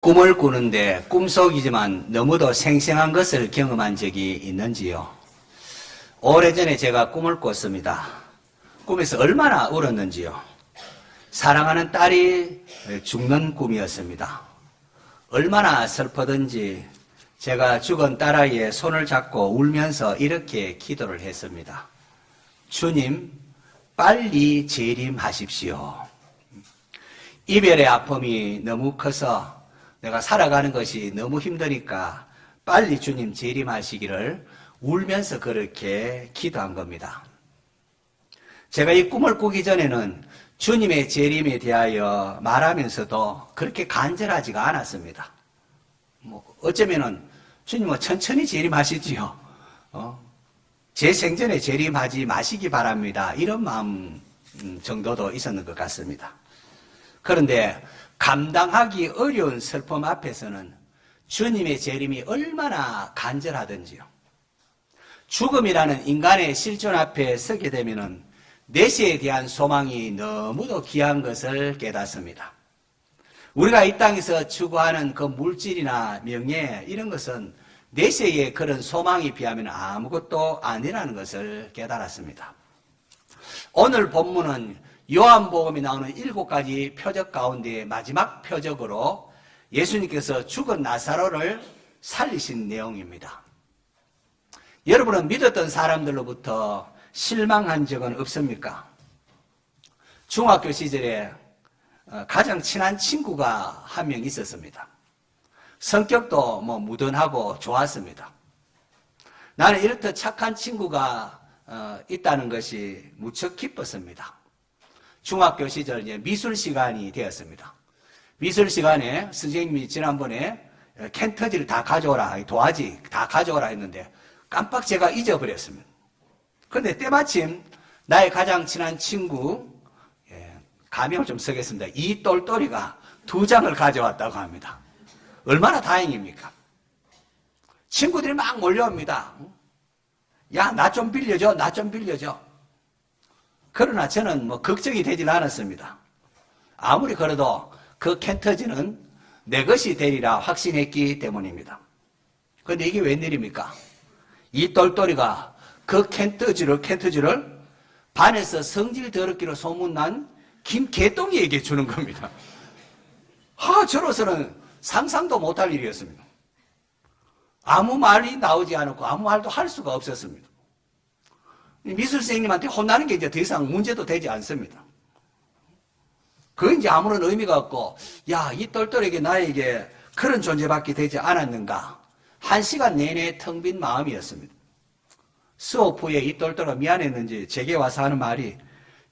꿈을 꾸는데 꿈속이지만 너무도 생생한 것을 경험한 적이 있는지요? 오래전에 제가 꿈을 꿨습니다. 꿈에서 얼마나 울었는지요? 사랑하는 딸이 죽는 꿈이었습니다. 얼마나 슬프던지 제가 죽은 딸아이의 손을 잡고 울면서 이렇게 기도를 했습니다. 주님, 빨리 재림하십시오. 이별의 아픔이 너무 커서 내가 살아가는 것이 너무 힘드니까 빨리 주님 재림하시기를 울면서 그렇게 기도한 겁니다. 제가 이 꿈을 꾸기 전에는 주님의 재림에 대하여 말하면서도 그렇게 간절하지가 않았습니다. 어쩌면은 주님은 천천히 재림하시지요. 제 생전에 재림하지 마시기 바랍니다. 이런 마음 정도도 있었는 것 같습니다. 그런데 감당하기 어려운 슬픔 앞에서는 주님의 재림이 얼마나 간절하던지요. 죽음이라는 인간의 실존 앞에 서게 되면은 내세에 대한 소망이 너무도 귀한 것을 깨닫습니다. 우리가 이 땅에서 추구하는 그 물질이나 명예 이런 것은 내세의 그런 소망에 비하면 아무것도 아니라는 것을 깨달았습니다. 오늘 본문은 요한복음에 나오는 7가지 표적 가운데 마지막 표적으로 예수님께서 죽은 나사로를 살리신 내용입니다. 여러분은 믿었던 사람들로부터 실망한 적은 없습니까? 중학교 시절에 가장 친한 친구가 한 명 있었습니다. 성격도 무던하고 좋았습니다. 나는 이렇듯 착한 친구가 있다는 것이 무척 기뻤습니다. 중학교 시절 미술 시간이 되었습니다. 미술 시간에 선생님이 지난번에 캔터지를 다 가져오라, 도화지 다 가져오라 했는데 깜빡 제가 잊어버렸습니다. 그런데 때마침 나의 가장 친한 친구, 가명을 좀 쓰겠습니다. 이 똘똘이가 2장을 가져왔다고 합니다. 얼마나 다행입니까? 친구들이 막 몰려옵니다. 야, 나 좀 빌려줘, 나 좀 빌려줘. 그러나 저는 걱정이 되질 않았습니다. 아무리 그래도 그 캔터지는 내 것이 되리라 확신했기 때문입니다. 그런데 이게 웬일입니까? 이 똘똘이가 그 캔터지를 반에서 성질 더럽기로 소문난 김개똥이에게 주는 겁니다. 저로서는 상상도 못할 일이었습니다. 아무 말이 나오지 않았고 아무 말도 할 수가 없었습니다. 미술 선생님한테 혼나는 게 이제 더 이상 문제도 되지 않습니다. 그건 이제 아무런 의미가 없고, 야, 이 똘똘에게 나에게 그런 존재밖에 되지 않았는가. 1시간 내내 텅 빈 마음이었습니다. 수업 후에 이 똘똘가 미안했는지 제게 와서 하는 말이,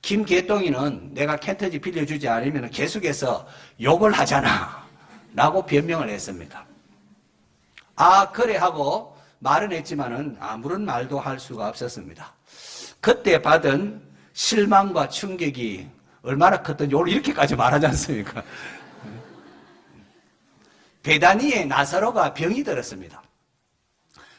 김개똥이는 내가 캔터지 빌려주지 않으면 계속해서 욕을 하잖아 라고 변명을 했습니다. 그래 하고 말은 했지만은 아무런 말도 할 수가 없었습니다. 그때 받은 실망과 충격이 얼마나 컸던지 오늘 이렇게까지 말하지 않습니까? 베다니에 나사로가 병이 들었습니다.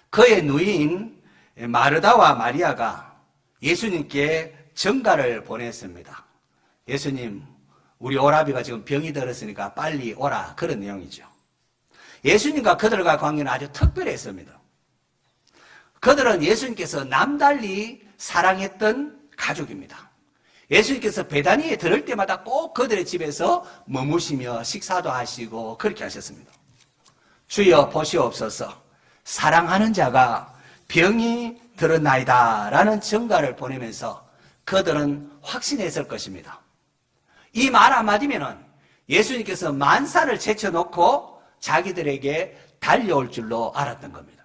그의 누이인 마르다와 마리아가 예수님께 전가를 보냈습니다. 예수님, 우리 오라비가 지금 병이 들었으니까 빨리 오라. 그런 내용이죠. 예수님과 그들과 관계는 아주 특별했습니다. 그들은 예수님께서 남달리 사랑했던 가족입니다. 예수님께서 베다니에 들을 때마다 꼭 그들의 집에서 머무시며 식사도 하시고 그렇게 하셨습니다. 주여 보시옵소서, 사랑하는 자가 병이 들었나이다 라는 전가를 보내면서 그들은 확신했을 것입니다. 이 말 한마디면은 예수님께서 만사를 제쳐놓고 자기들에게 달려올 줄로 알았던 겁니다.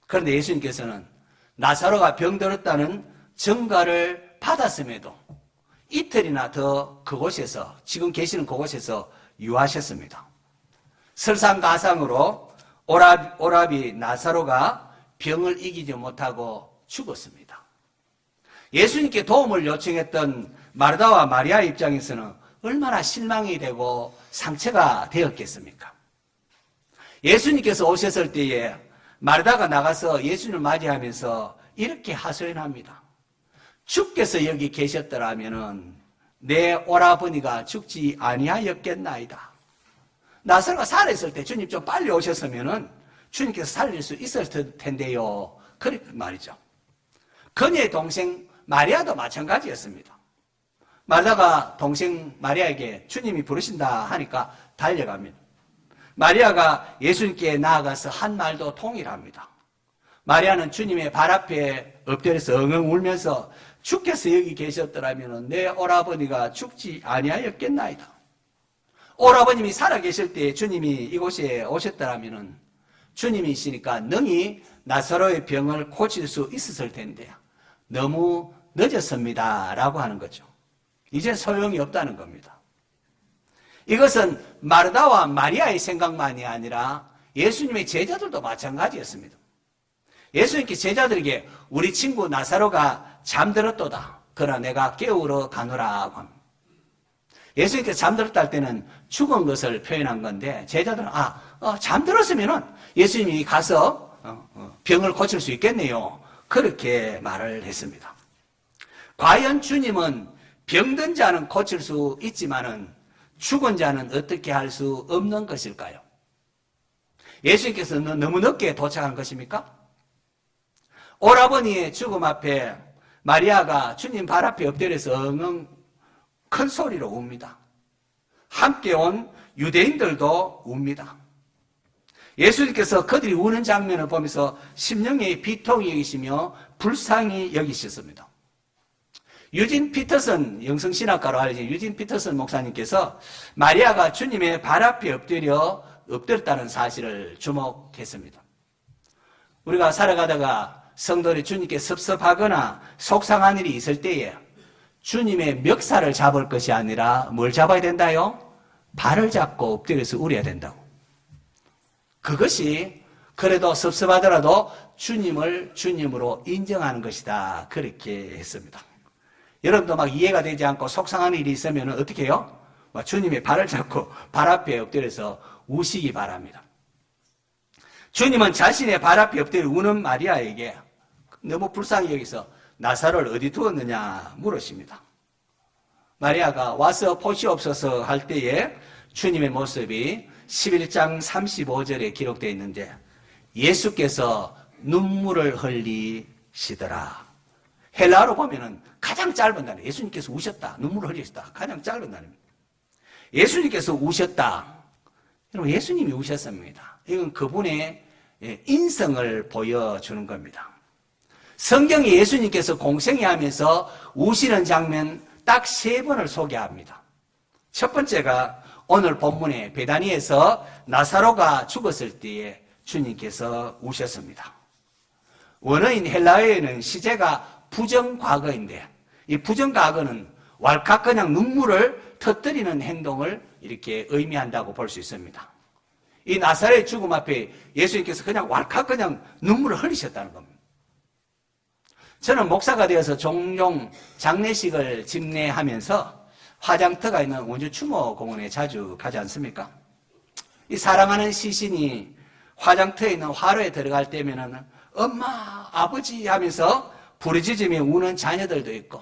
그런데 예수님께서는 나사로가 병들었다는 전가를 받았음에도 이틀이나 더 그곳에서, 지금 계시는 그곳에서 유하셨습니다. 설상가상으로 오라비 나사로가 병을 이기지 못하고 죽었습니다. 예수님께 도움을 요청했던 마르다와 마리아 입장에서는 얼마나 실망이 되고 상처가 되었겠습니까? 예수님께서 오셨을 때에 마르다가 나가서 예수님을 맞이하면서 이렇게 하소연합니다. 주께서 여기 계셨더라면은 내 오라버니가 죽지 아니하였겠나이다. 나사로가 살아있을 때 주님 좀 빨리 오셨으면은 주님께서 살릴 수 있을 텐데요. 그렇게 말이죠. 그녀의 동생 마리아도 마찬가지였습니다. 마르다가 동생 마리아에게 주님이 부르신다 하니까 달려갑니다. 마리아가 예수님께 나아가서 한 말도 통일합니다. 마리아는 주님의 발 앞에 엎드려서 엉엉 울면서 주께서 여기 계셨더라면 내 오라버니가 죽지 아니하였겠나이다. 오라버님이 살아계실 때 주님이 이곳에 오셨더라면 주님이시니까 능히 나사로의 병을 고칠 수 있었을 텐데 너무 늦었습니다 라고 하는 거죠. 이제 소용이 없다는 겁니다. 이것은 마르다와 마리아의 생각만이 아니라 예수님의 제자들도 마찬가지였습니다. 예수님께 제자들에게 우리 친구 나사로가 잠들었도다. 그러나 내가 깨우러 가노라고 합니다. 예수님께서 잠들었다 할 때는 죽은 것을 표현한 건데 제자들은 잠들었으면은 예수님이 가서 병을 고칠 수 있겠네요. 그렇게 말을 했습니다. 과연 주님은 병든 자는 고칠 수 있지만은 죽은 자는 어떻게 할 수 없는 것일까요? 예수님께서는 너무 늦게 도착한 것입니까? 오라버니의 죽음 앞에 마리아가 주님 발 앞에 엎드려서 엉엉 큰 소리로 웁니다. 함께 온 유대인들도 웁니다. 예수님께서 그들이 우는 장면을 보면서 심령의 비통이 여기시며 불쌍히 여기셨습니다. 유진 피터슨, 영성신학가로 알려진 유진 피터슨 목사님께서 마리아가 주님의 발 앞에 엎드렸다는 사실을 주목했습니다. 우리가 살아가다가 성도들이 주님께 섭섭하거나 속상한 일이 있을 때에 주님의 멱살을 잡을 것이 아니라 뭘 잡아야 된다요? 발을 잡고 엎드려서 울어야 된다고. 그것이 그래도 섭섭하더라도 주님을 주님으로 인정하는 것이다. 그렇게 했습니다. 여러분도 막 이해가 되지 않고 속상한 일이 있으면 어떻게 해요? 주님의 발을 잡고 발 앞에 엎드려서 우시기 바랍니다. 주님은 자신의 발 앞에 엎드려 우는 마리아에게 너무 불쌍히 여기서 나사로를 어디 두었느냐 물으십니다. 마리아가 와서 보시옵소서 할 때에 주님의 모습이 11장 35절에 기록되어 있는데 예수께서 눈물을 흘리시더라. 헬라어로 보면은 가장 짧은 단어. 예수님께서 우셨다. 눈물을 흘리셨다. 가장 짧은 단어입니다. 예수님께서 우셨다. 여러분 예수님이 우셨습니다. 이건 그분의 인성을 보여주는 겁니다. 성경이 예수님께서 공생애 하면서 우시는 장면 딱 3번을 소개합니다. 첫 번째가 오늘 본문의 베다니에서 나사로가 죽었을 때에 주님께서 우셨습니다. 원어인 헬라어에는 시제가 부정과거인데 이 부정과거는 왈칵 그냥 눈물을 터뜨리는 행동을 이렇게 의미한다고 볼 수 있습니다. 이 나사로의 죽음 앞에 예수님께서 그냥 왈칵 그냥 눈물을 흘리셨다는 겁니다. 저는 목사가 되어서 종종 장례식을 집례하면서 화장터가 있는 원주 추모공원에 자주 가지 않습니까? 이 사랑하는 시신이 화장터에 있는 화로에 들어갈 때면은 엄마, 아버지 하면서 부르짖으며 우는 자녀들도 있고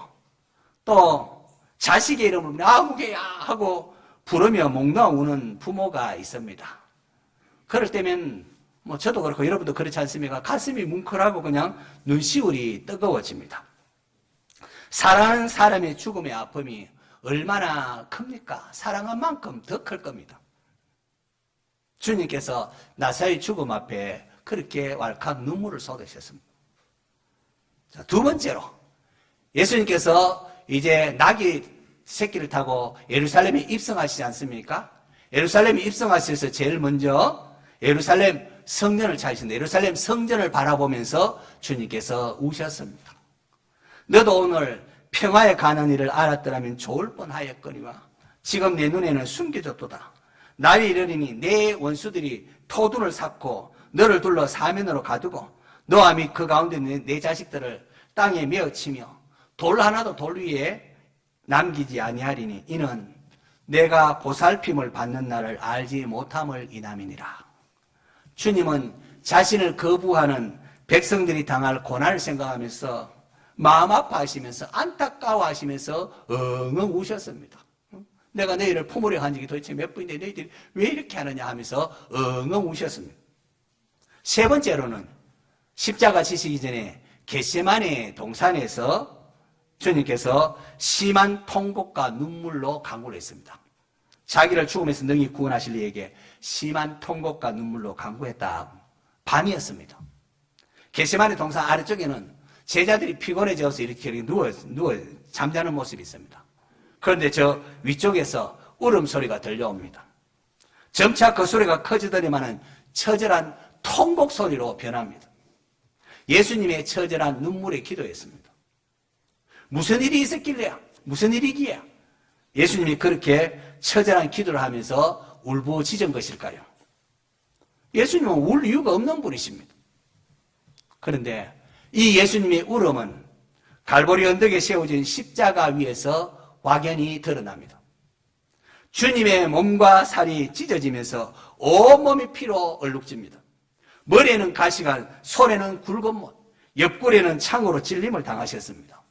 또 자식의 이름을 아무개야 하고 부르며 목 놓아 우는 부모가 있습니다. 그럴 때면 저도 그렇고 여러분도 그렇지 않습니까? 가슴이 뭉클하고 그냥 눈시울이 뜨거워집니다. 사랑하는 사람의 죽음의 아픔이 얼마나 큽니까? 사랑한 만큼 더 클 겁니다. 주님께서 나사로의 죽음 앞에 그렇게 왈칵 눈물을 쏟으셨습니다. 자, 두 번째로 예수님께서 이제 낙이 새끼를 타고 예루살렘에 입성하시지 않습니까? 예루살렘에 입성하셔서 제일 먼저 예루살렘 성전을 찾으신다. 예루살렘 성전을 바라보면서 주님께서 우셨습니다. 너도 오늘 평화에 가는 일을 알았더라면 좋을 뻔하였거니와 지금 내 눈에는 숨겨졌도다. 날이 이르리니 내 원수들이 토둔을 쌓고 너를 둘러 사면으로 가두고 너와 및 그 가운데 내 자식들을 땅에 메어치며 돌 하나도 돌 위에 남기지 아니하리니 이는 내가 보살핌을 받는 날을 알지 못함을 인함이니라. 주님은 자신을 거부하는 백성들이 당할 고난을 생각하면서 마음 아파하시면서 안타까워하시면서 엉엉 우셨습니다. 내가 너희를 품으려 한 적이 도대체 몇 번인데 너희들이 왜 이렇게 하느냐 하면서 엉엉 우셨습니다. 세 번째로는 십자가 지시기 전에 겟세마네 동산에서 주님께서 심한 통곡과 눈물로 간구를 했습니다. 자기를 죽음에서 능히 구원하실 이에게 심한 통곡과 눈물로 간구했다. 밤이었습니다. 겟세마네 동산 아래쪽에는 제자들이 피곤해져서 이렇게 누워 잠자는 모습이 있습니다. 그런데 저 위쪽에서 울음소리가 들려옵니다. 점차 그 소리가 커지더니만은 처절한 통곡 소리로 변합니다. 예수님의 처절한 눈물의 기도였습니다. 무슨 일이 있었길래, 무슨 일이기에 예수님이 그렇게 처절한 기도를 하면서 울부짖은 것일까요? 예수님은 울 이유가 없는 분이십니다. 그런데 이 예수님의 울음은 갈보리 언덕에 세워진 십자가 위에서 확연히 드러납니다. 주님의 몸과 살이 찢어지면서 온몸이 피로 얼룩집니다. 머리에는 가시관, 손에는 굵은 못, 옆구리에는 창으로 찔림을 당하셨습니다.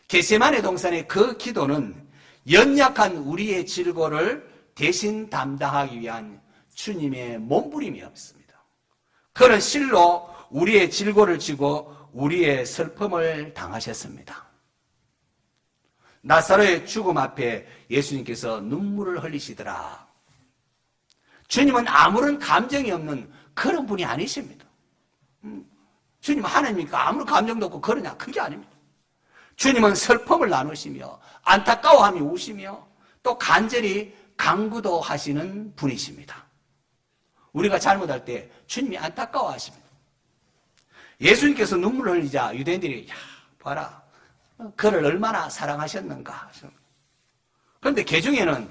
겟세마네 동산의 그 기도는 연약한 우리의 질고를 대신 담당하기 위한 주님의 몸부림이었습니다. 그는 실로 우리의 질고를 지고 우리의 슬픔을 당하셨습니다. 나사로의 죽음 앞에 예수님께서 눈물을 흘리시더라. 주님은 아무런 감정이 없는 그런 분이 아니십니다. 주님은 하나님이니까 아무런 감정도 없고 그러냐? 그게 아닙니다. 주님은 슬픔을 나누시며 안타까워하며 우시며 또 간절히 간구도 하시는 분이십니다. 우리가 잘못할 때 주님이 안타까워하십니다. 예수님께서 눈물을 흘리자 유대인들이 봐라, 그를 얼마나 사랑하셨는가. 그런데 그 중에는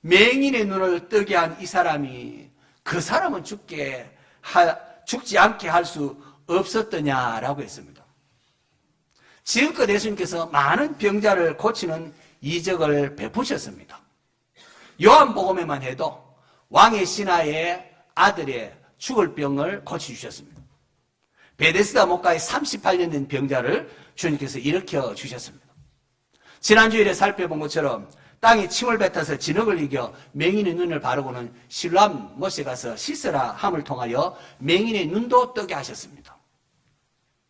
맹인의 눈을 뜨게 한 이 사람이 그 사람은 죽지 않게 할 수 없었더냐라고 했습니다. 지금껏 예수님께서 많은 병자를 고치는 이적을 베푸셨습니다. 요한복음에만 해도 왕의 신하의 아들의 죽을 병을 고쳐주셨습니다. 베데스다 목가에 38년 된 병자를 주님께서 일으켜 주셨습니다. 지난주일에 살펴본 것처럼 땅에 침을 뱉어서 진흙을 이겨 맹인의 눈을 바르고는 실로암 못에 가서 씻으라 함을 통하여 맹인의 눈도 뜨게 하셨습니다.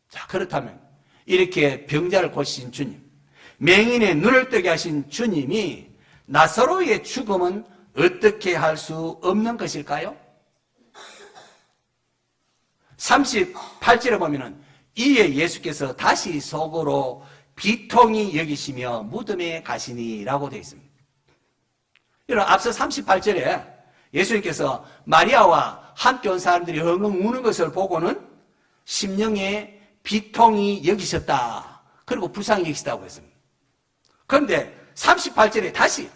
자, 그렇다면 이렇게 병자를 고치신 주님, 맹인의 눈을 뜨게 하신 주님이 나사로의 죽음은 어떻게 할 수 없는 것일까요? 38절에 보면은 이에 예수께서 다시 속으로 비통히 여기시며 무덤에 가시니라고 되어 있습니다. 여러분, 앞서 38절에 예수님께서 마리아와 함께 온 사람들이 엉엉 우는 것을 보고는 심령에 비통히 여기셨다. 그리고 불쌍히 여기시다고 했습니다. 그런데 38절에 다시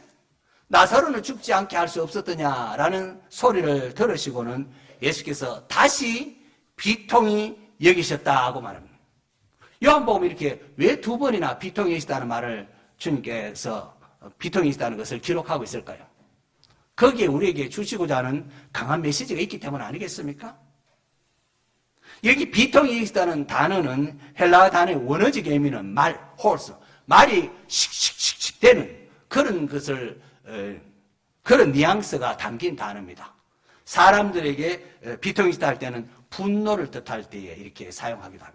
나사로는 죽지 않게 할 수 없었더냐라는 소리를 들으시고는 예수께서 다시 비통히 여기셨다고 말합니다. 요한복음에 이렇게 왜 두 번이나 비통히 여기셨다는 말을 주님께서 비통히 여기셨다는 것을 기록하고 있을까요? 거기에 우리에게 주시고자 하는 강한 메시지가 있기 때문 아니겠습니까? 여기 비통히 여기셨다는 단어는 헬라어 단어의 원어적 의미는 말, 홀스, 말이 씩씩씩씩 되는 그런 것을 그런 뉘앙스가 담긴 단어입니다. 사람들에게 비통히 있다 할 때는 분노를 뜻할 때에 이렇게 사용합니다.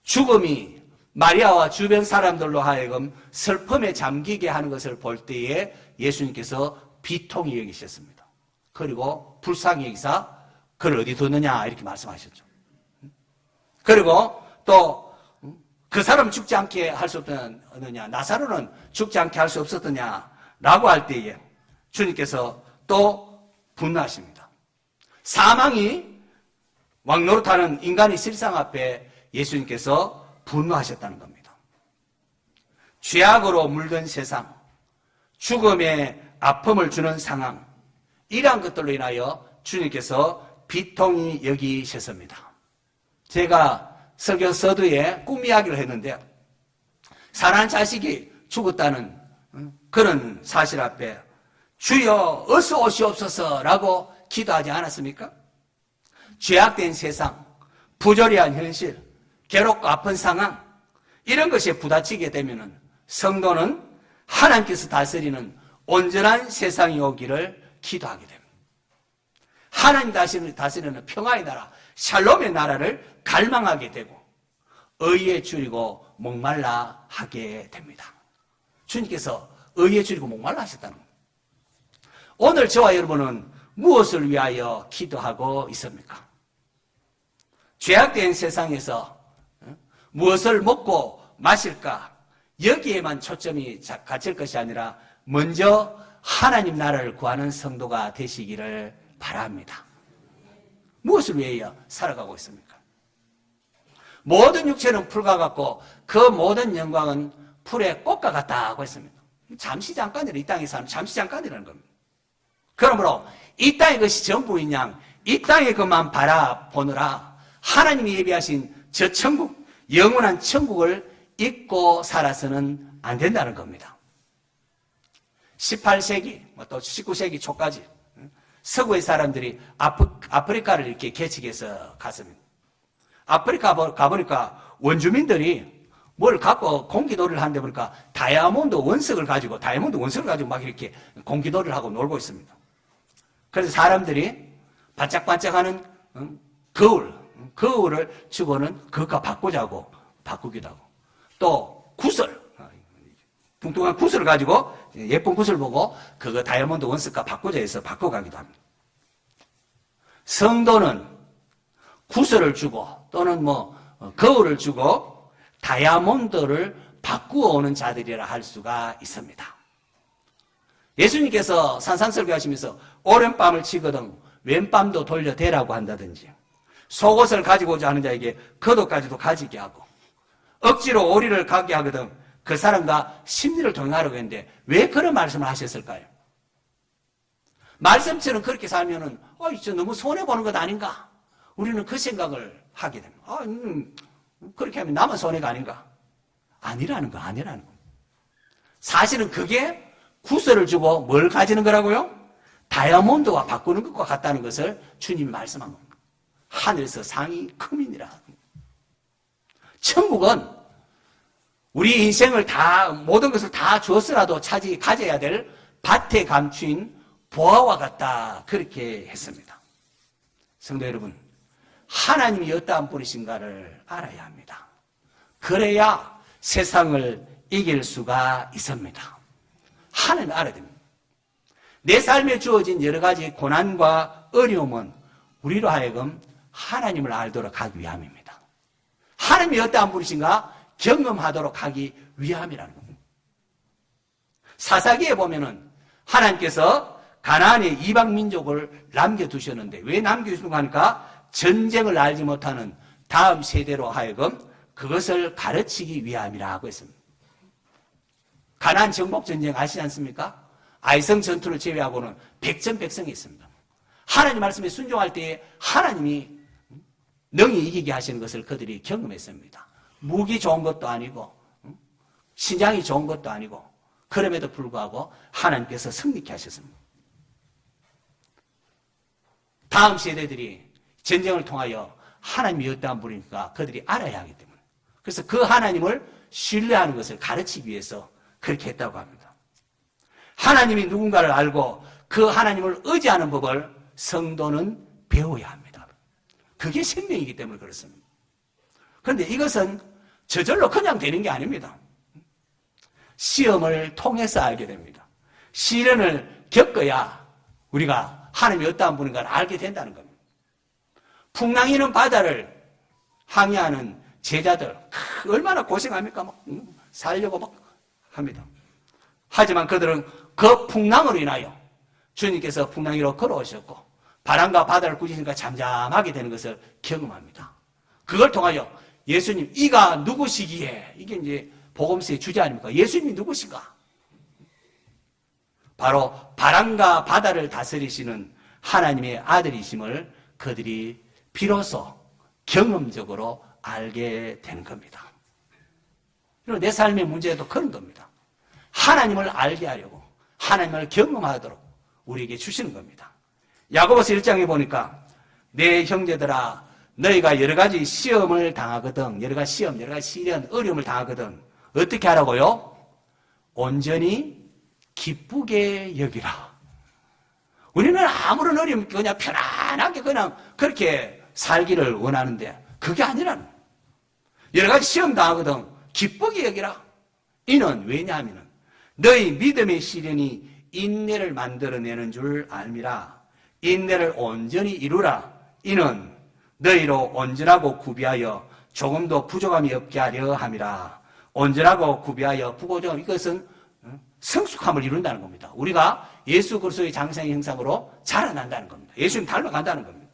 죽음이 마리아와 주변 사람들로 하여금 슬픔에 잠기게 하는 것을 볼 때에 예수님께서 비통히 여기셨습니다. 그리고 불쌍히 여기사 그를 어디 두느냐 이렇게 말씀하셨죠. 그리고 또 그 사람 죽지 않게 할 수 없느냐, 나사로는 죽지 않게 할 수 없었느냐라고 할 때에 주님께서 또 분노하십니다. 사망이 왕노릇하는 인간의 실상 앞에 예수님께서 분노하셨다는 겁니다. 죄악으로 물든 세상, 죽음의 아픔을 주는 상황, 이러한 것들로 인하여 주님께서 비통히 여기셨습니다. 제가 설교 서두에 꿈 이야기를 했는데 사랑하는 자식이 죽었다는 그런 사실 앞에 주여 어서 오시옵소서라고 기도하지 않았습니까? 죄악된 세상, 부조리한 현실, 괴롭고 아픈 상황, 이런 것에 부딪히게 되면은 성도는 하나님께서 다스리는 온전한 세상이 오기를 기도하게 됩니다. 하나님 다스리는 평화의 나라, 샬롬의 나라를 갈망하게 되고 의에 줄이고 목말라 하게 됩니다. 주님께서 의에 줄이고 목말라 하셨다는 겁니다. 오늘 저와 여러분은 무엇을 위하여 기도하고 있습니까? 죄악된 세상에서 무엇을 먹고 마실까? 여기에만 초점이 갇힐 것이 아니라 먼저 하나님 나라를 구하는 성도가 되시기를 바랍니다. 무엇을 위하여 살아가고 있습니까? 모든 육체는 풀과 같고 그 모든 영광은 풀의 꽃과 같다고 했습니다. 잠시 잠깐이라 이 땅에 사는 잠시 잠깐이라는 겁니다. 그러므로 이 땅의 것이 전부인 양 이 땅의 것만 바라보느라 하나님이 예비하신 저 천국, 영원한 천국을 잊고 살아서는 안 된다는 겁니다. 18세기, 또 19세기 초까지 서구의 사람들이 아프리카를 이렇게 개척해서 갔습니다. 아프리카 가보니까 원주민들이 뭘 갖고 공기놀이를 하는데 보니까 다이아몬드 원석을 가지고 막 이렇게 공기놀이를 하고 놀고 있습니다. 그래서 사람들이 반짝반짝하는 거울을 주고는 그것과 바꾸기도 하고 또 구슬, 뚱뚱한 구슬을 가지고 예쁜 구슬 보고 그거 다이아몬드 원석과 바꾸자 해서 바꿔가기도 합니다. 성도는 구슬을 주고 또는 거울을 주고 다이아몬드를 바꾸어 오는 자들이라 할 수가 있습니다. 예수님께서 산상설교 하시면서 오른밤을 치거든 왼밤도 돌려대라고 한다든지 속옷을 가지고자 하는 자에게 겉옷까지도 가지게 하고 억지로 오리를 가게 하거든 그 사람과 심리를 동행하려고 했는데 왜 그런 말씀을 하셨을까요? 말씀처럼 그렇게 살면은 저 너무 손해보는 것 아닌가? 우리는 그 생각을 하게 됩니다. 그렇게 하면 나만 손해가 아닌가? 아니라는 거. 사실은 그게 구슬을 주고 뭘 가지는 거라고요? 다이아몬드와 바꾸는 것과 같다는 것을 주님이 말씀한 겁니다. 하늘에서 상이 크민이라. 천국은 우리 인생을 모든 것을 다 주었으라도 가져야 될 밭에 감추인 보화와 같다. 그렇게 했습니다. 성도 여러분, 하나님이 어떠한 분이신가를 알아야 합니다. 그래야 세상을 이길 수가 있습니다. 하나님을 알아야 됩니다. 내 삶에 주어진 여러 가지 고난과 어려움은 우리로 하여금 하나님을 알도록 하기 위함입니다. 하나님이 어떠한 분이신가 경험하도록 하기 위함이라는 겁니다. 사사기에 보면은 하나님께서 가나안의 이방 민족을 남겨두셨는데 왜 남겨두셨는가 하니까 전쟁을 알지 못하는 다음 세대로 하여금 그것을 가르치기 위함이라고 했습니다. 가나안 정복 전쟁 아시지 않습니까? 아이성 전투를 제외하고는 백전백승이 있습니다. 하나님 말씀에 순종할 때에 하나님이 능히 이기게 하시는 것을 그들이 경험했습니다. 무기 좋은 것도 아니고 신장이 좋은 것도 아니고 그럼에도 불구하고 하나님께서 승리케 하셨습니다. 다음 세대들이 전쟁을 통하여 하나님이 어떠한 분이니까 그들이 알아야 하기 때문에 그래서 그 하나님을 신뢰하는 것을 가르치기 위해서 그렇게 했다고 합니다. 하나님이 누군가를 알고 그 하나님을 의지하는 법을 성도는 배워야 합니다. 그게 생명이기 때문에 그렇습니다. 그런데 이것은 저절로 그냥 되는 게 아닙니다. 시험을 통해서 알게 됩니다. 시련을 겪어야 우리가 하나님이 어떠한 분인가를 알게 된다는 겁니다. 풍랑이는 바다를 항해하는 제자들 얼마나 고생합니까? 살려고 막 합니다. 하지만 그들은 그 풍랑으로 인하여 주님께서 풍랑 위로 걸어오셨고 바람과 바다를 꾸짖으니까 잠잠하게 되는 것을 경험합니다. 그걸 통하여 예수님 이가 누구시기에 이게 이제 복음서의 주제 아닙니까? 예수님이 누구신가? 바로 바람과 바다를 다스리시는 하나님의 아들이심을 그들이 비로소 경험적으로 알게 되는 겁니다. 그리고 내 삶의 문제도 그런 겁니다. 하나님을 알게 하려고 하나님을 경험하도록 우리에게 주시는 겁니다. 야고보서 1장에 보니까 내 형제들아 너희가 여러 가지 시험을 당하거든, 여러 가지 시험, 여러 가지 시련, 어려움을 당하거든, 어떻게 하라고요? 온전히 기쁘게 여기라. 우리는 아무런 어려움 그냥 편안하게 그냥 그렇게 살기를 원하는데 그게 아니라는 거예요. 여러 가지 시험 당하거든 기쁘게 여기라. 이는 왜냐하면 너희 믿음의 시련이 인내를 만들어내는 줄 알미라. 인내를 온전히 이루라. 이는 너희로 온전하고 구비하여 조금도 부족함이 없게 하려 함이라. 온전하고 구비하여 부고정함, 이것은 성숙함을 이룬다는 겁니다. 우리가 예수 그리스도의 장성의 형상으로 자라난다는 겁니다. 예수님 닮아간다는 겁니다.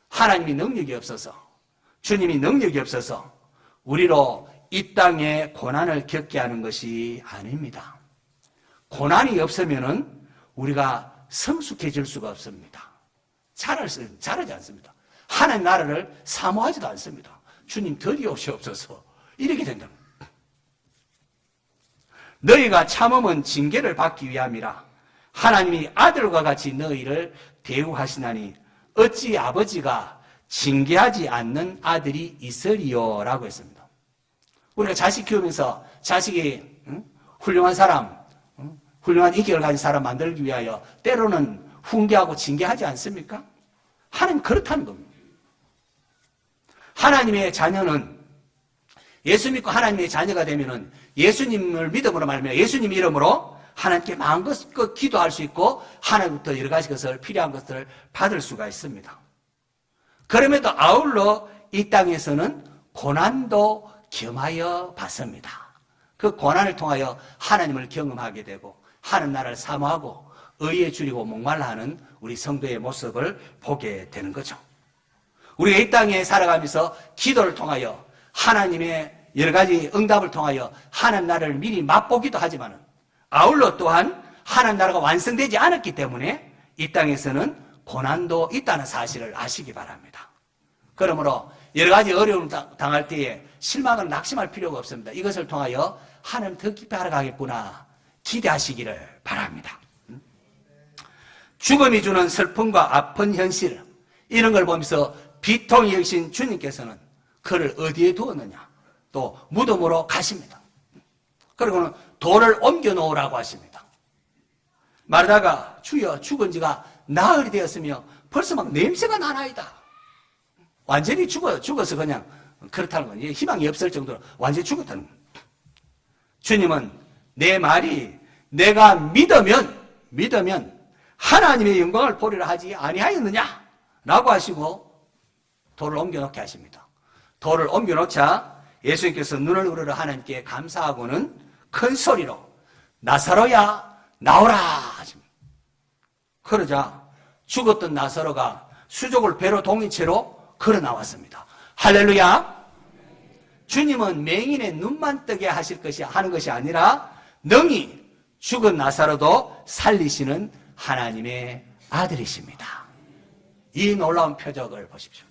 하나님이 능력이 없어서, 주님이 능력이 없어서 우리로 이 땅에 고난을 겪게 하는 것이 아닙니다. 고난이 없으면은 우리가 성숙해질 수가 없습니다. 자라지 않습니다. 하나님 나라를 사모하지도 않습니다. 주님 드리옵시옵소서 이렇게 된답니다. 너희가 참음은 징계를 받기 위함이라. 하나님이 아들과 같이 너희를 대우하시나니 어찌 아버지가 징계하지 않는 아들이 있으리요? 라고 했습니다. 우리가 자식 키우면서 자식이 훌륭한 사람, 훌륭한 인격을 가진 사람 만들기 위하여 때로는 훈계하고 징계하지 않습니까? 하나님 그렇다는 겁니다. 하나님의 자녀는 예수 믿고 하나님의 자녀가 되면은 예수님을 믿음으로 말하면 예수님 이름으로 하나님께 마음껏 기도할 수 있고 하나님부터 여러 가지 것을 필요한 것들을 받을 수가 있습니다. 그럼에도 아울러 이 땅에서는 고난도 겸하여 받습니다. 그 고난을 통하여 하나님을 경험하게 되고 하나님 나라를 사모하고 의에 줄이고 목말라 하는 우리 성도의 모습을 보게 되는 거죠. 우리가 이 땅에 살아가면서 기도를 통하여 하나님의 여러 가지 응답을 통하여 하나님 나라를 미리 맛보기도 하지만 아울러 또한 하나님 나라가 완성되지 않았기 때문에 이 땅에서는 고난도 있다는 사실을 아시기 바랍니다. 그러므로 여러 가지 어려움을 당할 때에 실망을 낙심할 필요가 없습니다. 이것을 통하여 하나님 더 깊이 알아가겠구나 기대하시기를 바랍니다. 죽음이 주는 슬픔과 아픈 현실, 이런 걸 보면서 비통히 여기신 주님께서는 그를 어디에 두었느냐? 또 무덤으로 가십니다. 그리고는 돌을 옮겨 놓으라고 하십니다. 말하다가 주여 죽은 지가 나흘이 되었으며 벌써 막 냄새가 나나이다. 완전히 죽어서 그냥 그렇다는 거예요. 희망이 없을 정도로 완전히 죽었다는 거예요. 주님은 내 말이 내가 믿으면 하나님의 영광을 보리라 하지 아니하였느냐? 라고 하시고 돌을 옮겨놓게 하십니다. 돌을 옮겨놓자 예수님께서 눈을 우러러 하나님께 감사하고는 큰 소리로 나사로야 나오라 하십니다. 그러자 죽었던 나사로가 수족을 배로 동인 채로 걸어 나왔습니다. 할렐루야. 주님은 맹인의 눈만 뜨게 하는 것이 아니라 능히 죽은 나사로도 살리시는 하나님의 아들이십니다. 이 놀라운 표적을 보십시오.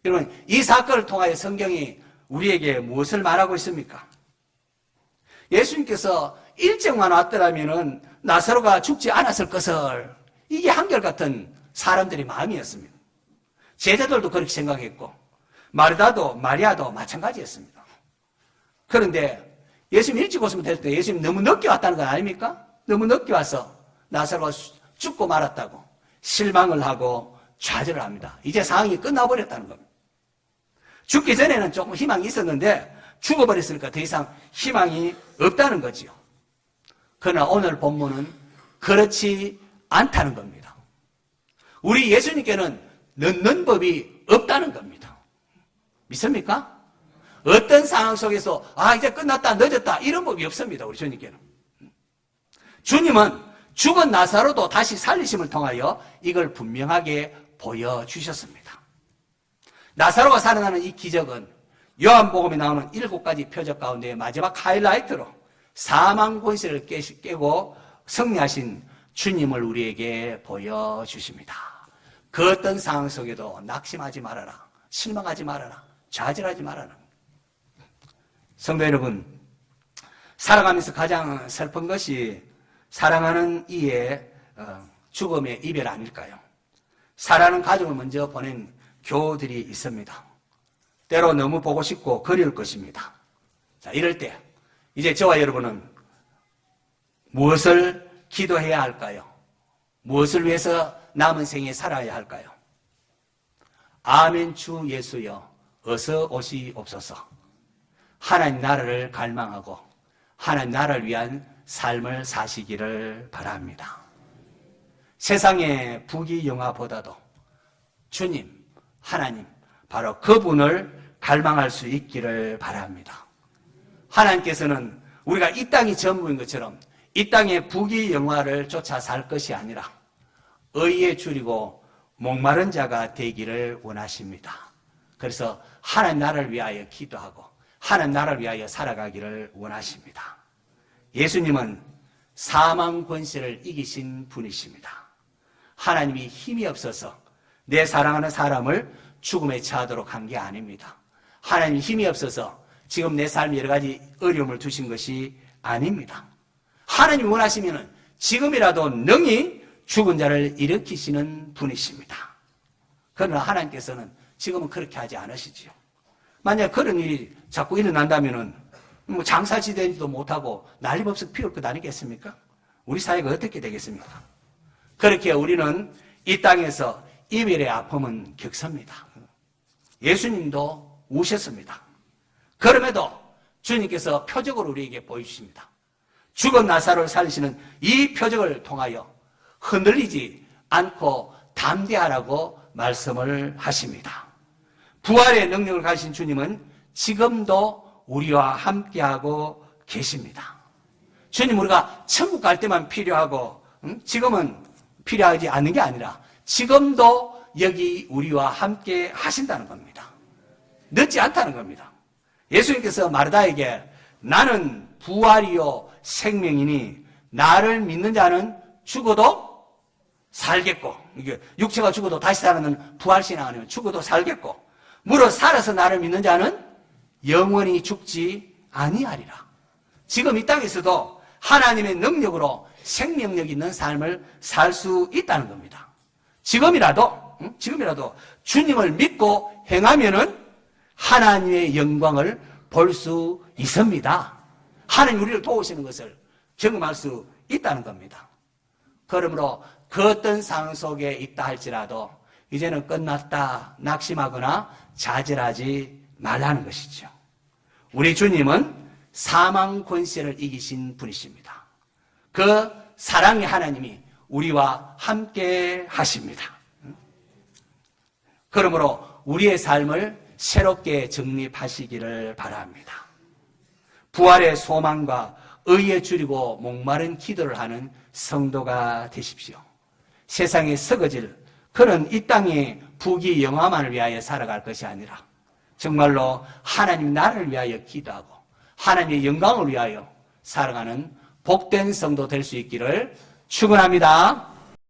여러분, 이 사건을 통하여 성경이 우리에게 무엇을 말하고 있습니까? 예수님께서 일찍만 왔더라면 나사로가 죽지 않았을 것을, 이게 한결같은 사람들의 마음이었습니다. 제자들도 그렇게 생각했고 마리아도 마찬가지였습니다. 그런데 예수님 일찍 오시면 될 때 예수님 너무 늦게 왔다는 건 아닙니까? 너무 늦게 와서 나사로가 죽고 말았다고 실망을 하고 좌절을 합니다. 이제 상황이 끝나버렸다는 겁니다. 죽기 전에는 조금 희망이 있었는데 죽어버렸으니까 더 이상 희망이 없다는 거지요. 그러나 오늘 본문은 그렇지 않다는 겁니다. 우리 예수님께는 늦는 법이 없다는 겁니다. 믿습니까? 어떤 상황 속에서 이제 끝났다, 늦었다 이런 법이 없습니다. 우리 주님께는. 주님은 죽은 나사로도 다시 살리심을 통하여 이걸 분명하게 보여주셨습니다. 나사로가 살아나는 이 기적은 요한복음에 나오는 7가지 표적 가운데 마지막 하이라이트로 사망 권세를 깨고 승리하신 주님을 우리에게 보여주십니다. 그 어떤 상황 속에도 낙심하지 말아라, 실망하지 말아라, 좌절하지 말아라. 성도 여러분, 살아가면서 가장 슬픈 것이 사랑하는 이의 죽음의 이별 아닐까요? 사랑하는 가족을 먼저 보낸 교우들이 있습니다. 때로 너무 보고 싶고 그리울 것입니다. 자, 이럴 때 이제 저와 여러분은 무엇을 기도해야 할까요? 무엇을 위해서 남은 생에 살아야 할까요? 아멘 주 예수여 어서 오시옵소서. 하나님 나라를 갈망하고 하나님 나라를 위한 삶을 사시기를 바랍니다. 세상의 부귀영화보다도 주님, 하나님, 바로 그분을 갈망할 수 있기를 바랍니다. 하나님께서는 우리가 이 땅이 전부인 것처럼 이 땅의 부귀영화를 쫓아 살 것이 아니라 의에 줄이고 목마른 자가 되기를 원하십니다. 그래서 하나님 나라를 위하여 기도하고 하나님 나라를 위하여 살아가기를 원하십니다. 예수님은 사망 권세를 이기신 분이십니다. 하나님이 힘이 없어서 내 사랑하는 사람을 죽음에 처하도록 한 게 아닙니다. 하나님이 힘이 없어서 지금 내 삶에 여러 가지 어려움을 두신 것이 아닙니다. 하나님이 원하시면 지금이라도 능히 죽은 자를 일으키시는 분이십니다. 그러나 하나님께서는 지금은 그렇게 하지 않으시지요. 만약 그런 일이 자꾸 일어난다면 장사지대지도 못하고 난리법석 피울 것 아니겠습니까? 우리 사회가 어떻게 되겠습니까? 그렇게 우리는 이 땅에서 이별의 아픔은 겪습니다. 예수님도 우셨습니다. 그럼에도 주님께서 표적으로 우리에게 보여주십니다. 죽은 나사로를 살리시는 이 표적을 통하여 흔들리지 않고 담대하라고 말씀을 하십니다. 부활의 능력을 가진 주님은 지금도 우리와 함께하고 계십니다. 주님 우리가 천국 갈 때만 필요하고 지금은 필요하지 않는 게 아니라 지금도 여기 우리와 함께 하신다는 겁니다. 늦지 않다는 겁니다. 예수님께서 마르다에게 나는 부활이요 생명이니 나를 믿는 자는 죽어도 살겠고, 이게 육체가 죽어도 다시 살아나는 부활신앙 아니면 죽어도 살겠고, 무릇 살아서 나를 믿는 자는 영원히 죽지 아니하리라. 지금 이 땅에서도 하나님의 능력으로 생명력 있는 삶을 살 수 있다는 겁니다. 지금이라도 주님을 믿고 행하면은 하나님의 영광을 볼 수 있습니다. 하나님 우리를 도우시는 것을 경험할 수 있다는 겁니다. 그러므로 그 어떤 상황 속에 있다 할지라도 이제는 끝났다 낙심하거나 좌절하지 말라는 것이죠. 우리 주님은 사망 권세를 이기신 분이십니다. 그 사랑의 하나님이 우리와 함께 하십니다. 그러므로 우리의 삶을 새롭게 정립하시기를 바랍니다. 부활의 소망과 의에 줄이고 목마른 기도를 하는 성도가 되십시오. 세상에 썩어질 그런 이 땅의 부귀영화만을 위하여 살아갈 것이 아니라 정말로 하나님 나라를 위하여 기도하고 하나님의 영광을 위하여 살아가는 복된 성도 될 수 있기를 축원합니다.